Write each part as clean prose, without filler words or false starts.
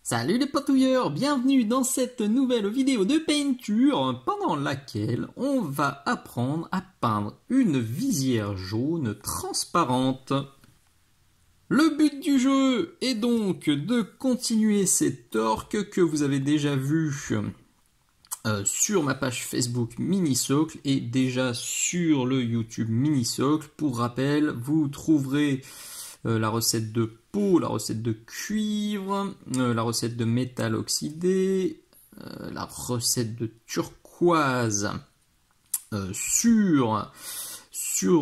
Salut les patouilleurs, bienvenue dans cette nouvelle vidéo de peinture pendant laquelle on va apprendre à peindre une visière jaune transparente. Le but du jeu est donc de continuer cet orque que vous avez déjà vu sur ma page Facebook Minisocle et déjà sur le YouTube Minisocle. Pour rappel, vous trouverez la recette de peau, la recette de cuivre, la recette de métal oxydé, la recette de turquoise sur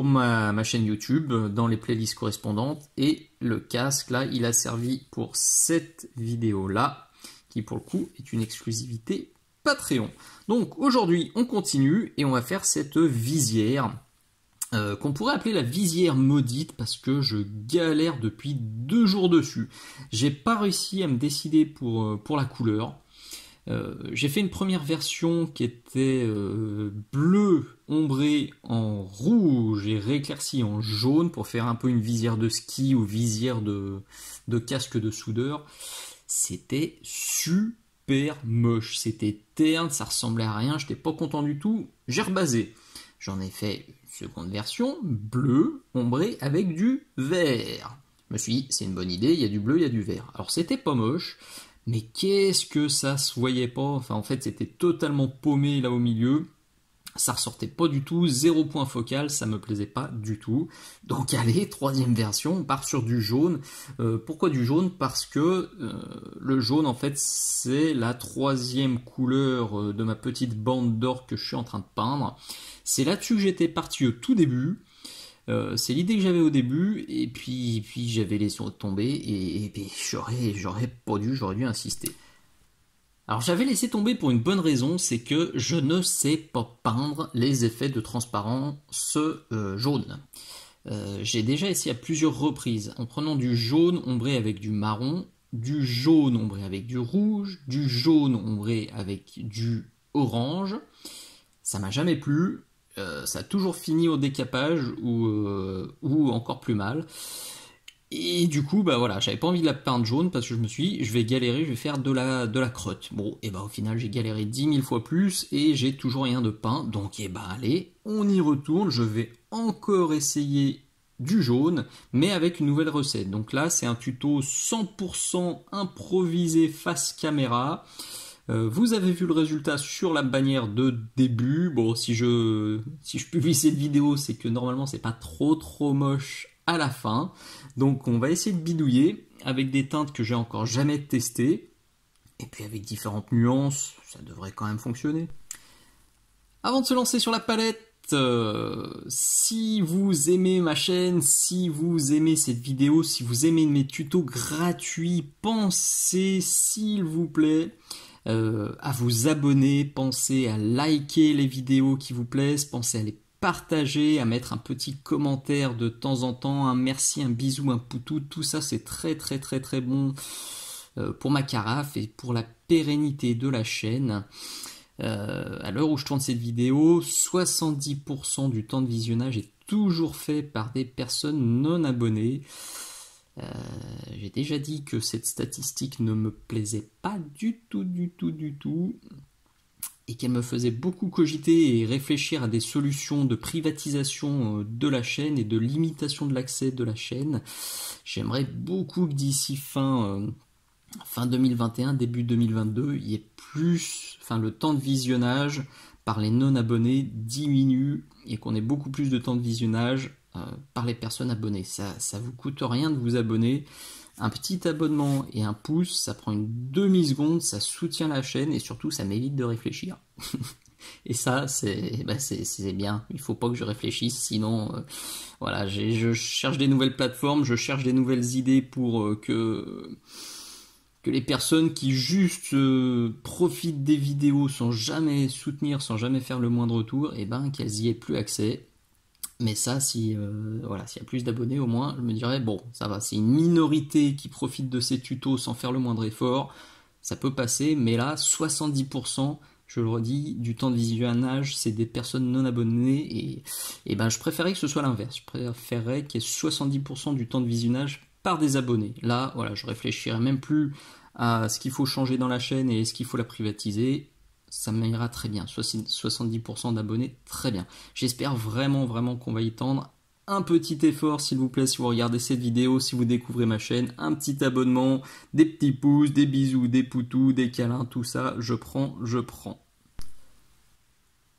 ma chaîne YouTube dans les playlists correspondantes. Et le casque là, il a servi pour cette vidéo là, qui pour le coup est une exclusivité Patreon. Donc aujourd'hui on continue et on va faire cette visière qu'on pourrait appeler la visière maudite parce que je galère depuis 2 jours dessus. J'ai pas réussi à me décider pour la couleur. J'ai fait une première version qui était bleu ombré en rouge et rééclairci en jaune pour faire un peu une visière de ski ou visière de casque de soudeur. C'était super moche, c'était terne, ça ressemblait à rien, j'étais pas content du tout, j'ai rebasé. J'en ai fait une seconde version, bleu, ombré avec du vert. Je me suis dit, c'est une bonne idée, il y a du bleu, il y a du vert. Alors c'était pas moche, mais qu'est-ce que ça se voyait pas. Enfin en fait c'était totalement paumé là au milieu. Ça ressortait pas du tout, 0 point focal, ça me plaisait pas du tout. Donc allez, troisième version, on part sur du jaune. Pourquoi du jaune? Parce que le jaune en fait c'est la 3e couleur de ma petite bande d'or que je suis en train de peindre. C'est là-dessus que j'étais parti au tout début. C'est l'idée que j'avais au début et puis j'avais laissé tomber et j'aurais dû insister. Alors j'avais laissé tomber pour une bonne raison, c'est que je ne sais pas peindre les effets de transparence jaune. J'ai déjà essayé à plusieurs reprises en prenant du jaune ombré avec du marron, du jaune ombré avec du rouge, du jaune ombré avec du orange. Ça m'a jamais plu, ça a toujours fini au décapage ou encore plus mal. Et du coup, bah voilà, j'avais pas envie de la peindre jaune parce que je me suis dit, je vais galérer, je vais faire de la crotte. Bon, et bah au final, j'ai galéré 10 000 fois plus et j'ai toujours rien de peint. Donc, et bah allez, on y retourne. Je vais encore essayer du jaune, mais avec une nouvelle recette. Donc là, c'est un tuto 100% improvisé face caméra. Vous avez vu le résultat sur la bannière de début. Bon, si je publie cette vidéo, c'est que normalement, c'est pas trop moche à la fin. Donc on va essayer de bidouiller avec des teintes que j'ai encore jamais testées. Et puis avec différentes nuances, ça devrait quand même fonctionner. Avant de se lancer sur la palette, si vous aimez ma chaîne, si vous aimez cette vidéo, si vous aimez mes tutos gratuits, pensez s'il vous plaît à vous abonner, pensez à liker les vidéos qui vous plaisent, pensez à les partager, à mettre un petit commentaire de temps en temps, un merci, un bisou, un poutou, tout ça c'est très bon pour ma carafe et pour la pérennité de la chaîne. À l'heure où je tourne cette vidéo, 70% du temps de visionnage est toujours fait par des personnes non abonnées. J'ai déjà dit que cette statistique ne me plaisait pas du tout et qu'elle me faisait beaucoup cogiter et réfléchir à des solutions de privatisation de la chaîne et de limitation de l'accès de la chaîne. J'aimerais beaucoup que d'ici fin 2021, début 2022, il y ait plus, le temps de visionnage par les non-abonnés diminue et qu'on ait beaucoup plus de temps de visionnage par les personnes abonnées. Ça vous coûte rien de vous abonner. Un petit abonnement et un pouce, ça prend une demi-seconde, ça soutient la chaîne et surtout ça m'évite de réfléchir. Et ça, c'est bien. Il faut pas que je réfléchisse, sinon, voilà, je cherche des nouvelles plateformes, je cherche des nouvelles idées pour que les personnes qui juste profitent des vidéos sans jamais soutenir, sans jamais faire le moindre retour, et ben qu'elles y aient plus accès. Mais ça, s'il y a plus d'abonnés au moins, je me dirais, bon, ça va, c'est une minorité qui profite de ces tutos sans faire le moindre effort, ça peut passer, mais là, 70%, je le redis, du temps de visionnage, c'est des personnes non abonnées, et ben je préférais que ce soit l'inverse, je préférerais qu'il y ait 70% du temps de visionnage par des abonnés. Là, voilà, je réfléchirais même plus à ce qu'il faut changer dans la chaîne et est-ce qu'il faut la privatiser, ça m'ira très bien. 70% d'abonnés, très bien. J'espère vraiment qu'on va y tendre. Un petit effort s'il vous plaît si vous regardez cette vidéo, si vous découvrez ma chaîne, un petit abonnement, des petits pouces, des bisous, des poutous, des câlins, tout ça, je prends.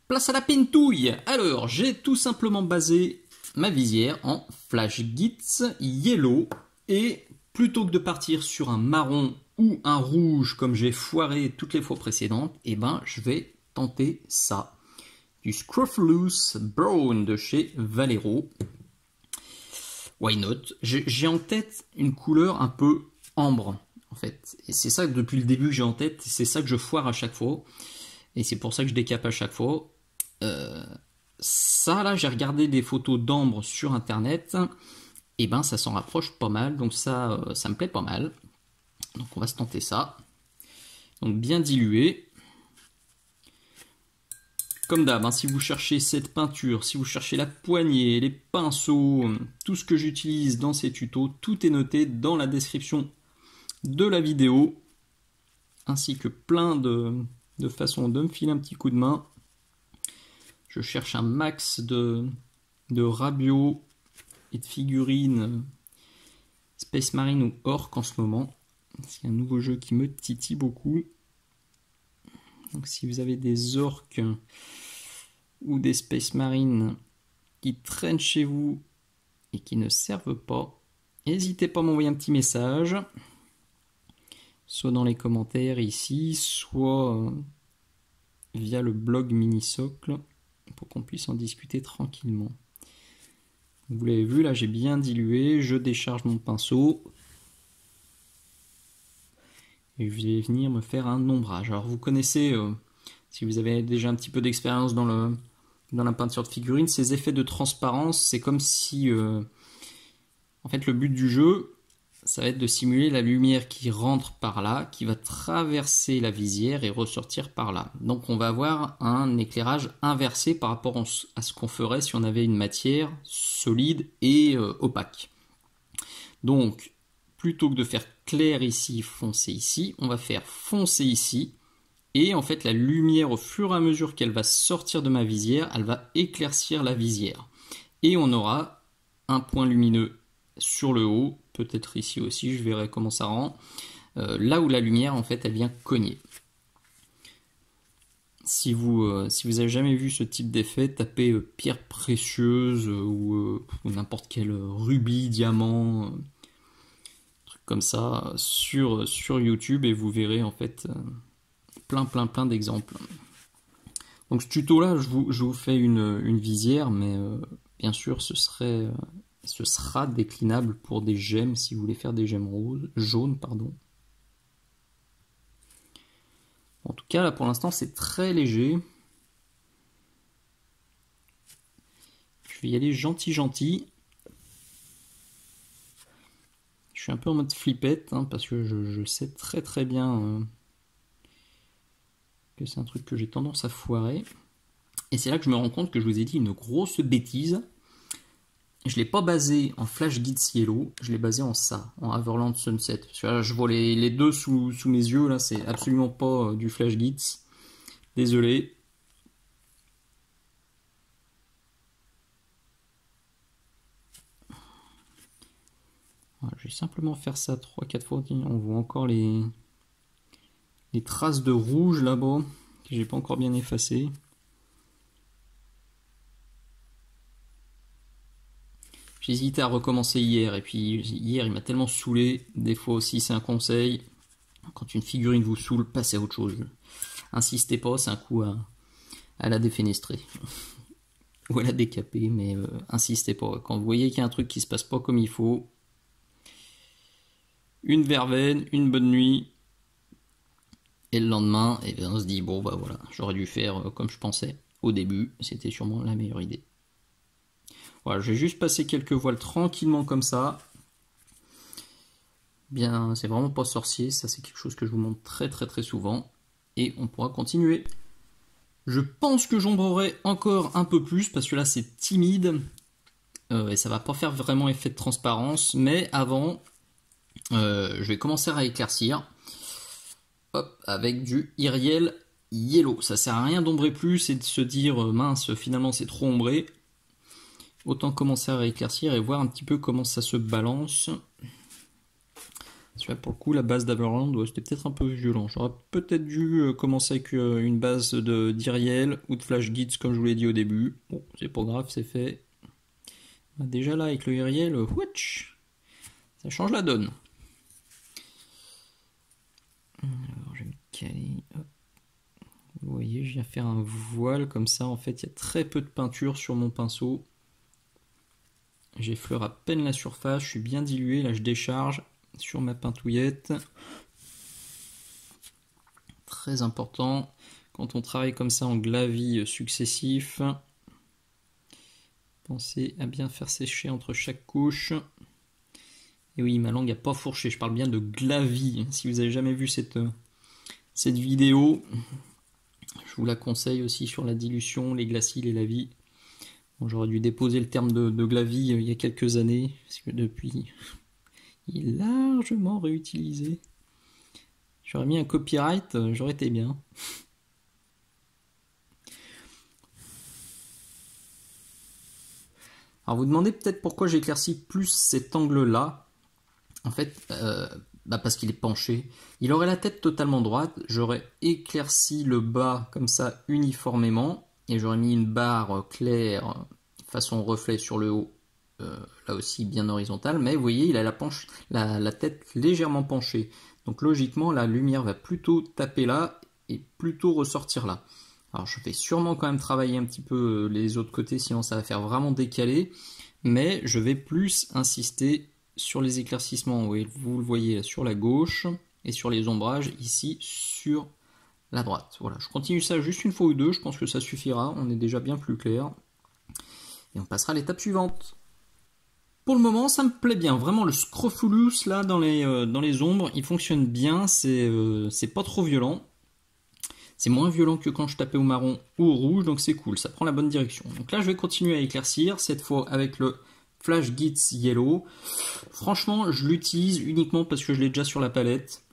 Place à la pintouille. Alors, j'ai tout simplement basé ma visière en Flash Gits Yellow et plutôt que de partir sur un marron ou un rouge comme j'ai foiré toutes les fois précédentes, eh ben, je vais tenter ça. Du Scrofulous Brown de chez Valero. Why not? J'ai en tête une couleur un peu ambre, en fait. Et c'est ça que depuis le début que j'ai en tête, c'est ça que je foire à chaque fois. Et c'est pour ça que je décape à chaque fois. Ça, là, j'ai regardé des photos d'ambre sur Internet. Et ben, ça s'en rapproche pas mal. Donc ça me plaît pas mal. Donc on va se tenter ça. Donc bien dilué. Comme d'hab, hein, si vous cherchez cette peinture, si vous cherchez la poignée, les pinceaux, tout ce que j'utilise dans ces tutos, tout est noté dans la description de la vidéo, ainsi que plein de façons de me filer un petit coup de main. Je cherche un max de rabios et de figurines Space Marine ou Orc en ce moment. C'est un nouveau jeu qui me titille beaucoup. Donc si vous avez des orques ou des Space Marines qui traînent chez vous et qui ne servent pas, n'hésitez pas à m'envoyer un petit message, soit dans les commentaires ici, soit via le blog Minisocle, pour qu'on puisse en discuter tranquillement. Vous l'avez vu, là j'ai bien dilué, je décharge mon pinceau. Et je vais venir me faire un ombrage. Alors vous connaissez, si vous avez déjà un petit peu d'expérience dans la peinture de figurines, ces effets de transparence, c'est comme si... en fait le but du jeu, ça va être de simuler la lumière qui rentre par là, qui va traverser la visière et ressortir par là. Donc on va avoir un éclairage inversé par rapport à ce qu'on ferait si on avait une matière solide et opaque. Donc plutôt que de faire clair ici, foncé ici, on va faire foncé ici. Et en fait, la lumière, au fur et à mesure qu'elle va sortir de ma visière, elle va éclaircir la visière. Et on aura un point lumineux sur le haut, peut-être ici aussi, je verrai comment ça rend, là où la lumière, en fait, elle vient cogner. Si vous avez jamais vu ce type d'effet, tapez pierre précieuse ou n'importe quel rubis, diamant... comme ça sur YouTube et vous verrez en fait plein d'exemples. Donc ce tuto là je vous fais une visière, mais bien sûr ce sera déclinable pour des gemmes si vous voulez faire des gemmes jaunes pardon. En tout cas là pour l'instant c'est très léger. Je vais y aller gentil. Je suis un peu en mode flippette hein, parce que je sais très bien que c'est un truc que j'ai tendance à foirer. Et c'est là que je me rends compte que je vous ai dit une grosse bêtise. Je ne l'ai pas basé en Flash Gits Yellow, je l'ai basé en ça, en Everland Sunset. Parce que là, je vois les deux sous mes yeux, là, c'est absolument pas du Flash Gits. Désolé. Je vais simplement faire ça 3-4 fois. On voit encore les traces de rouge là-bas que j'ai pas encore bien effacées. J'ai hésité à recommencer hier et puis hier il m'a tellement saoulé. Des fois aussi c'est un conseil. Quand une figurine vous saoule, passez à autre chose. Insistez pas, c'est un coup à la défenestrer. Ou à la décaper, mais insistez pas. Quand vous voyez qu'il y a un truc qui se passe pas comme il faut, une verveine, une bonne nuit, et le lendemain, et bien on se dit, bon bah voilà, j'aurais dû faire comme je pensais au début, c'était sûrement la meilleure idée. Voilà, je vais juste passer quelques voiles tranquillement comme ça. Bien, c'est vraiment pas sorcier, ça c'est quelque chose que je vous montre très souvent, et on pourra continuer. Je pense que j'ombrerai encore un peu plus, parce que là c'est timide, et ça va pas faire vraiment effet de transparence, mais avant... je vais commencer à éclaircir. hop, avec du Iriel Yellow. Ça sert à rien d'ombrer plus et de se dire mince, finalement c'est trop ombré. Autant commencer à rééclaircir et voir un petit peu comment ça se balance. Pour le coup, la base d'Averland, c'était peut-être un peu violent. J'aurais peut-être dû commencer avec une base d'Iriel ou de Flash Gits, comme je vous l'ai dit au début. Bon, c'est pas grave, c'est fait. Déjà là, avec le Iriel, ça change la donne. Alors, je vais me caler. Hop. Vous voyez, je viens faire un voile comme ça. En fait, il y a très peu de peinture sur mon pinceau. J'effleure à peine la surface, je suis bien dilué. Là, je décharge sur ma pintouillette. Très important quand on travaille comme ça en glavis successif. Pensez à bien faire sécher entre chaque couche. Et oui, ma langue n'a pas fourché, je parle bien de glavis. Si vous n'avez jamais vu cette vidéo, je vous la conseille aussi sur la dilution, les glacis, les lavis. Bon, j'aurais dû déposer le terme de glavis il y a quelques années, parce que depuis, il est largement réutilisé. J'aurais mis un copyright, j'aurais été bien. Alors vous demandez peut-être pourquoi j'éclaircis plus cet angle-là. En fait, parce qu'il est penché. Il aurait la tête totalement droite, j'aurais éclairci le bas comme ça uniformément, et j'aurais mis une barre claire façon reflet sur le haut, là aussi bien horizontale, mais vous voyez, il a la tête légèrement penchée. Donc logiquement, la lumière va plutôt taper là et plutôt ressortir là. Alors je vais sûrement quand même travailler un petit peu les autres côtés, sinon ça va faire vraiment décaler, mais je vais plus insister sur les éclaircissements, oui, vous le voyez là, sur la gauche, et sur les ombrages ici sur la droite. Voilà, je continue ça juste une fois ou deux, je pense que ça suffira, on est déjà bien plus clair. Et on passera à l'étape suivante. Pour le moment, ça me plaît bien. Vraiment, le Scrofulous, là, dans les ombres, il fonctionne bien. C'est pas trop violent. C'est moins violent que quand je tapais au marron ou au rouge, donc c'est cool. Ça prend la bonne direction. Donc là, je vais continuer à éclaircir, cette fois avec le Flash Gits Yellow. Franchement, je l'utilise uniquement parce que je l'ai déjà sur la palette.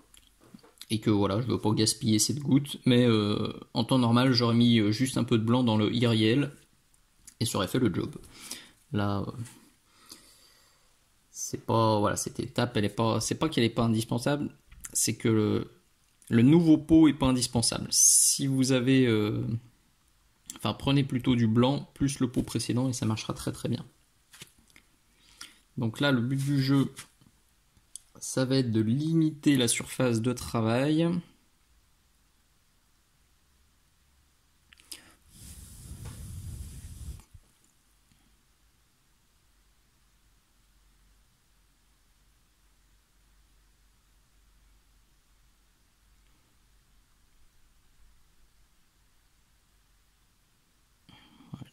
Et que voilà, je ne veux pas gaspiller cette goutte. Mais en temps normal, j'aurais mis juste un peu de blanc dans le Iriel. Et ça aurait fait le job. Là, c'est pas, voilà, cette étape, c'est pas qu'elle est pas indispensable, c'est que le nouveau pot est pas indispensable. Si vous avez, prenez plutôt du blanc plus le pot précédent et ça marchera très très bien. Donc là, le but du jeu, ça va être de limiter la surface de travail.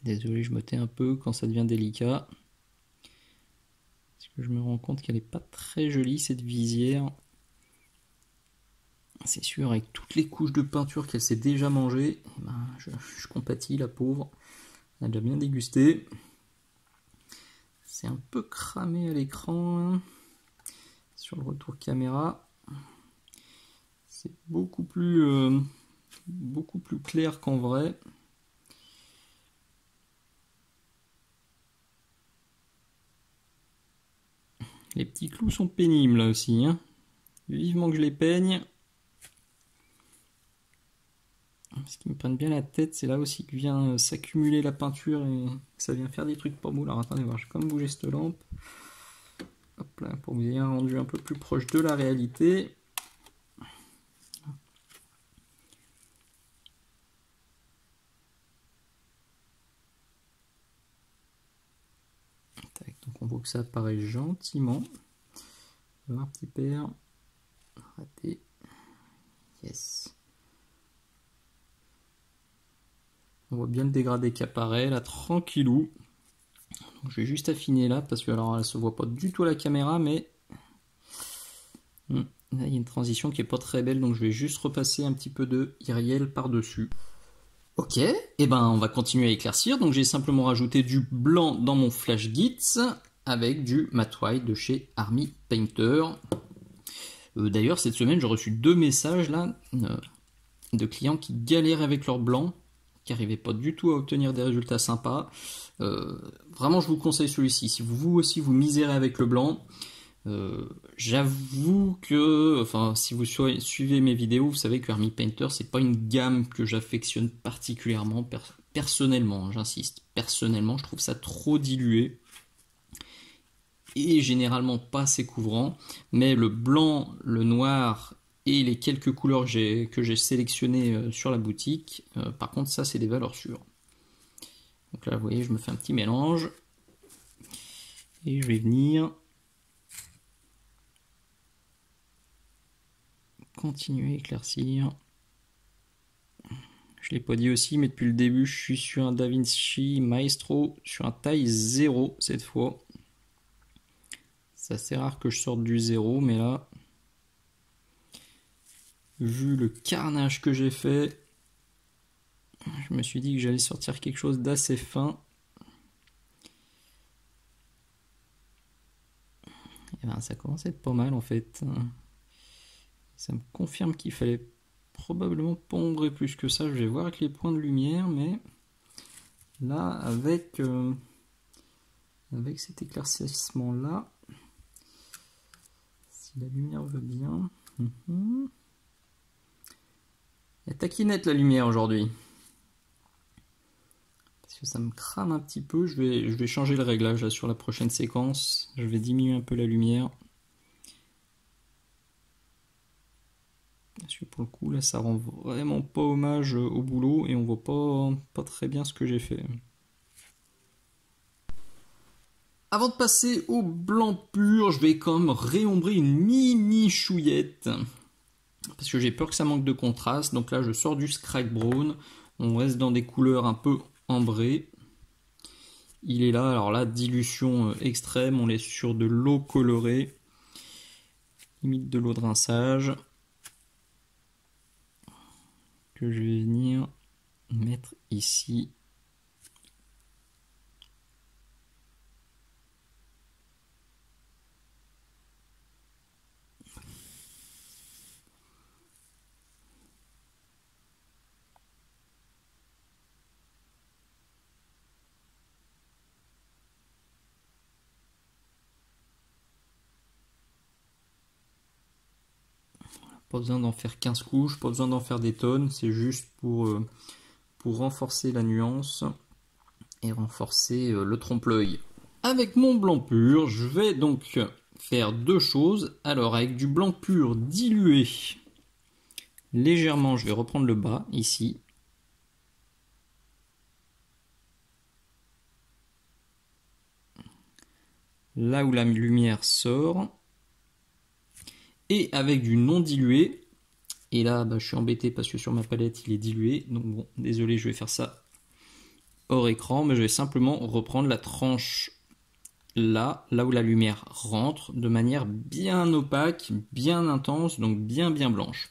Désolé, je me tais un peu quand ça devient délicat. Parce que je me rends compte qu'elle n'est pas très jolie cette visière. C'est sûr, avec toutes les couches de peinture qu'elle s'est déjà mangée, je compatis, la pauvre. Elle a déjà bien dégusté. C'est un peu cramé à l'écran. Hein. Sur le retour caméra. C'est beaucoup plus clair qu'en vrai. Les petits clous sont pénibles là aussi. Hein. Vivement que je les peigne. Ce qui me prenne bien la tête, c'est là aussi que vient s'accumuler la peinture et que ça vient faire des trucs pas beaux. Alors attendez voir, je vais quand même bouger cette lampe. Hop là, pour que vous ayez un rendu un peu plus proche de la réalité. Donc on voit que ça apparaît gentiment. Un petit père. Raté. Yes. On voit bien le dégradé qui apparaît là, tranquillou. Donc, je vais juste affiner là parce que alors elle se voit pas du tout à la caméra, mais là il y a une transition qui est pas très belle, donc je vais juste repasser un petit peu de Iriel par dessus. Ok, et ben on va continuer à éclaircir. Donc j'ai simplement rajouté du blanc dans mon Flash Gits avec du Matte White de chez Army Painter. D'ailleurs, cette semaine, j'ai reçu 2 messages là de clients qui galèrent avec leur blanc, qui n'arrivaient pas du tout à obtenir des résultats sympas. Vraiment, je vous conseille celui-ci. Si vous aussi vous misérez avec le blanc, j'avoue que, enfin, si vous suivez mes vidéos, vous savez que Army Painter, c'est pas une gamme que j'affectionne particulièrement. Personnellement, j'insiste, personnellement, je trouve ça trop dilué et généralement pas assez couvrant. Mais le blanc, le noir et les quelques couleurs que j'ai sélectionnées sur la boutique, par contre, ça, c'est des valeurs sûres. Donc là, vous voyez, je me fais un petit mélange et je vais venir continuer à éclaircir. Je ne l'ai pas dit aussi, mais depuis le début, je suis sur un DaVinci Maestro, sur un taille 0 cette fois. C'est assez rare que je sorte du 0, mais là, vu le carnage que j'ai fait, je me suis dit que j'allais sortir quelque chose d'assez fin. Et ben, ça commence à être pas mal en fait. Ça me confirme qu'il fallait probablement pas ombrer plus que ça. Je vais voir avec les points de lumière, mais là, avec cet éclaircissement là, si la lumière veut bien, elle est taquinette la lumière aujourd'hui. Parce que ça me crame un petit peu. Je vais changer le réglage là sur la prochaine séquence. Je vais diminuer un peu la lumière. Parce que pour le coup, là, ça rend vraiment pas hommage au boulot et on voit pas très bien ce que j'ai fait. Avant de passer au blanc pur, je vais quand même réombrer une mini chouillette. Parce que j'ai peur que ça manque de contraste. Donc là, je sors du Scrap Brown. On reste dans des couleurs un peu ambrées. Il est là, alors là, dilution extrême. On est sur de l'eau colorée. Limite de l'eau de rinçage. Que je vais venir mettre ici. Pas besoin d'en faire 15 couches, pas besoin d'en faire des tonnes, c'est juste pour renforcer la nuance et renforcer le trompe-l'œil. Avec mon blanc pur, je vais donc faire 2 choses. Alors avec du blanc pur dilué, légèrement je vais reprendre le bas ici. Là où la lumière sort. Et avec du non dilué, et là je suis embêté parce que sur ma palette il est dilué, donc bon, désolé, je vais faire ça hors écran, mais je vais simplement reprendre la tranche là où la lumière rentre, de manière bien opaque, bien intense, donc bien blanche.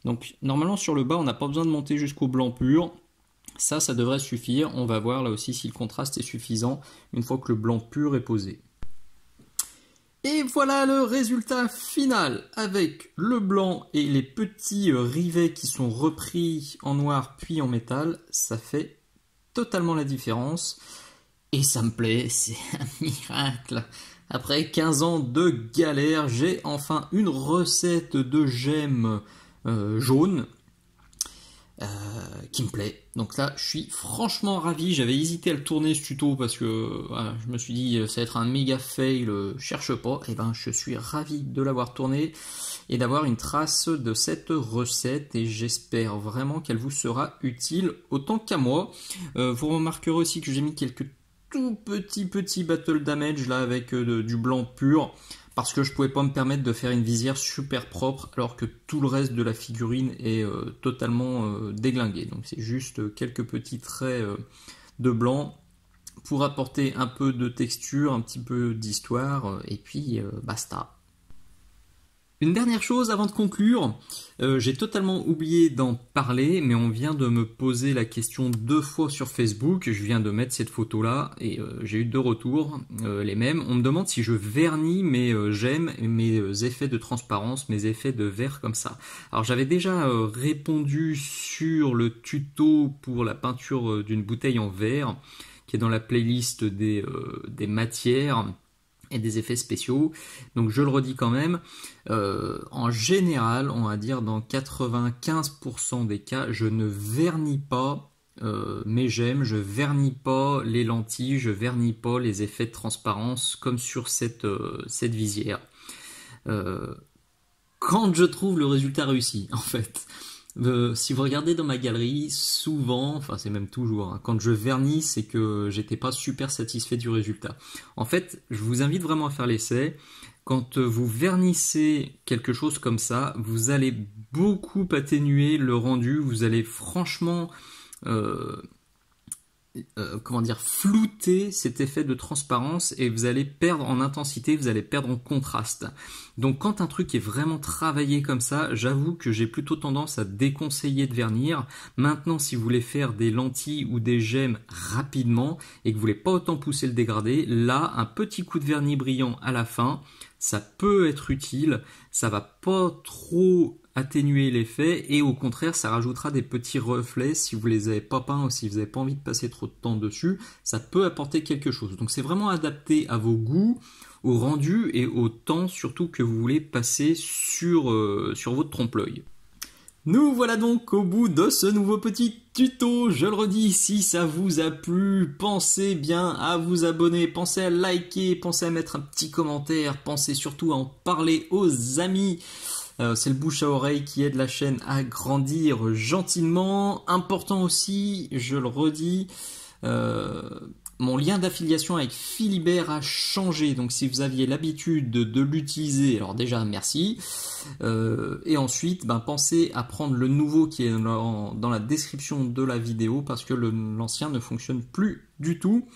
Donc normalement sur le bas on n'a pas besoin de monter jusqu'au blanc pur, ça devrait suffire. On va voir là aussi si le contraste est suffisant une fois que le blanc pur est posé. Et voilà le résultat final avec le blanc et les petits rivets qui sont repris en noir puis en métal. Ça fait totalement la différence et ça me plaît, c'est un miracle. Après 15 ans de galère, j'ai enfin une recette de gemmes jaunes qui me plaît. Donc là, je suis franchement ravi. J'avais hésité à le tourner ce tuto parce que voilà, je me suis dit ça va être un méga fail, cherche pas. Et ben, je suis ravi de l'avoir tourné et d'avoir une trace de cette recette et j'espère vraiment qu'elle vous sera utile autant qu'à moi. Vous remarquerez aussi que j'ai mis quelques tout petits battle damage là avec du blanc pur. Parce que je pouvais pas me permettre de faire une visière super propre alors que tout le reste de la figurine est totalement déglingué. Donc c'est juste quelques petits traits de blanc pour apporter un peu de texture, un petit peu d'histoire et puis basta. Une dernière chose avant de conclure, J'ai totalement oublié d'en parler, mais on vient de me poser la question 2 fois sur Facebook. Je viens de mettre cette photo-là et j'ai eu 2 retours, les mêmes. On me demande si je vernis mes gemmes, mes effets de transparence, mes effets de verre comme ça. Alors j'avais déjà répondu sur le tuto pour la peinture d'une bouteille en verre, qui est dans la playlist des matières et des effets spéciaux. Donc je le redis quand même, en général, on va dire dans 95% des cas, je ne vernis pas mes gemmes, je vernis pas les lentilles, je vernis pas les effets de transparence comme sur cette visière. Quand je trouve le résultat réussi, en fait. Si vous regardez dans ma galerie, souvent, enfin c'est même toujours, hein, quand je vernis, c'est que j'étais pas super satisfait du résultat. En fait, je vous invite vraiment à faire l'essai. Quand vous vernissez quelque chose comme ça, vous allez beaucoup atténuer le rendu, vous allez franchement flouter cet effet de transparence et vous allez perdre en intensité, vous allez perdre en contraste. Donc quand un truc est vraiment travaillé comme ça, j'avoue que j'ai plutôt tendance à déconseiller de vernir. Maintenant, si vous voulez faire des lentilles ou des gemmes rapidement et que vous voulez pas autant pousser le dégradé, là, un petit coup de vernis brillant à la fin, ça peut être utile, ça va pas trop atténuer l'effet et au contraire ça rajoutera des petits reflets si vous les avez pas peints ou si vous n'avez pas envie de passer trop de temps dessus, ça peut apporter quelque chose. Donc c'est vraiment adapté à vos goûts, au rendu et au temps surtout que vous voulez passer sur votre trompe-l'œil. Nous voilà donc au bout de ce nouveau petit tuto. Je le redis, si ça vous a plu, pensez bien à vous abonner, pensez à liker, pensez à mettre un petit commentaire, pensez surtout à en parler aux amis. C'est le bouche à oreille qui aide la chaîne à grandir gentiment. Important aussi, je le redis, mon lien d'affiliation avec Philibert a changé. Donc si vous aviez l'habitude de l'utiliser, alors déjà merci. Et ensuite, pensez à prendre le nouveau qui est dans la description de la vidéo parce que l'ancien ne fonctionne plus du tout.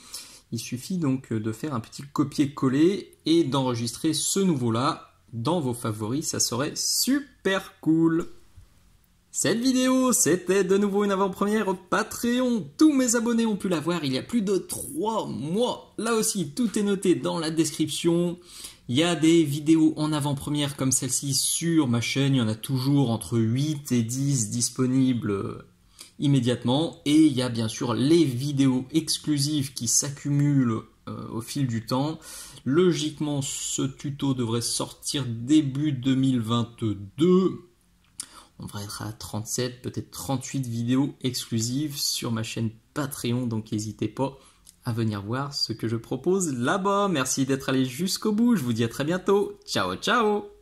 Il suffit donc de faire un petit copier-coller et d'enregistrer ce nouveau-là dans vos favoris, ça serait super cool. Cette vidéo, c'était de nouveau une avant-première Patreon. Tous mes abonnés ont pu la voir il y a plus de 3 mois. Là aussi, tout est noté dans la description. Il y a des vidéos en avant-première comme celle-ci sur ma chaîne. Il y en a toujours entre 8 et 10 disponibles immédiatement. Et il y a bien sûr les vidéos exclusives qui s'accumulent au fil du temps. Logiquement, ce tuto devrait sortir début 2022. On devrait être à 37, peut-être 38 vidéos exclusives sur ma chaîne Patreon, donc n'hésitez pas à venir voir ce que je propose là-bas. Merci d'être allé jusqu'au bout, je vous dis à très bientôt. Ciao, ciao!